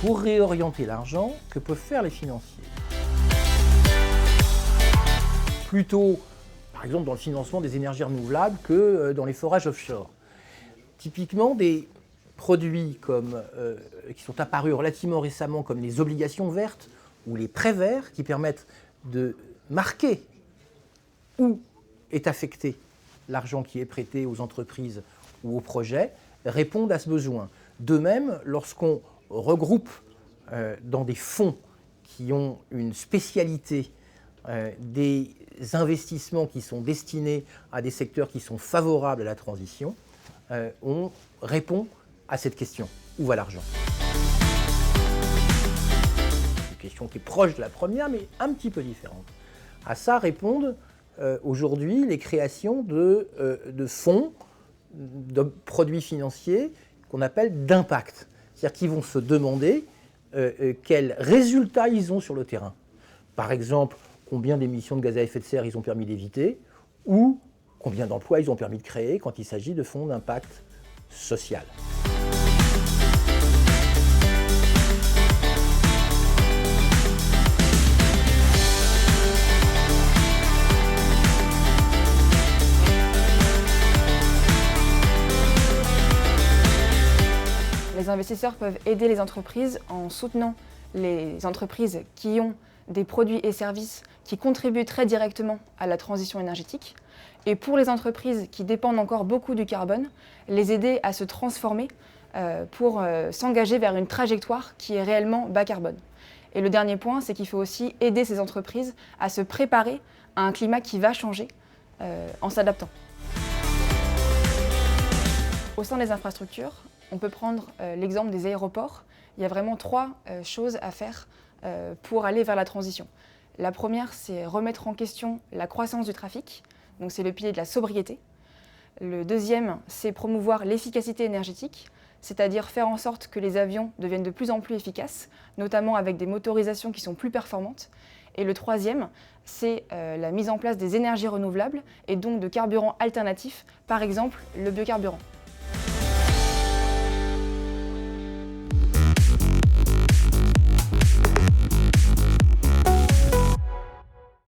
pour réorienter l'argent que peuvent faire les financiers. Plutôt, par exemple, dans le financement des énergies renouvelables que dans les forages offshore. Typiquement, des produits qui sont apparus relativement récemment comme les obligations vertes ou les prêts verts qui permettent de marquer où est affecté l'argent qui est prêté aux entreprises ou aux projets, répondent à ce besoin. De même, lorsqu'on regroupe dans des fonds qui ont une spécialité des investissements qui sont destinés à des secteurs qui sont favorables à la transition, on répond à cette question. Où va l'argent ? Une question qui est proche de la première, mais un petit peu différente. À ça répondent aujourd'hui les créations de fonds, de produits financiers qu'on appelle d'impact. C'est-à-dire qu'ils vont se demander quels résultats ils ont sur le terrain. Par exemple, combien d'émissions de gaz à effet de serre ils ont permis d'éviter, ou combien d'emplois ils ont permis de créer quand il s'agit de fonds d'impact social. Les investisseurs peuvent aider les entreprises en soutenant les entreprises qui ont des produits et services qui contribuent très directement à la transition énergétique. Et pour les entreprises qui dépendent encore beaucoup du carbone, les aider à se transformer pour s'engager vers une trajectoire qui est réellement bas carbone. Et le dernier point, c'est qu'il faut aussi aider ces entreprises à se préparer à un climat qui va changer en s'adaptant. Au sein des infrastructures, on peut prendre l'exemple des aéroports. Il y a vraiment trois choses à faire pour aller vers la transition. La première, c'est remettre en question la croissance du trafic. Donc c'est le pilier de la sobriété. Le deuxième, c'est promouvoir l'efficacité énergétique, c'est-à-dire faire en sorte que les avions deviennent de plus en plus efficaces, notamment avec des motorisations qui sont plus performantes. Et le troisième, c'est la mise en place des énergies renouvelables et donc de carburants alternatifs, par exemple le biocarburant.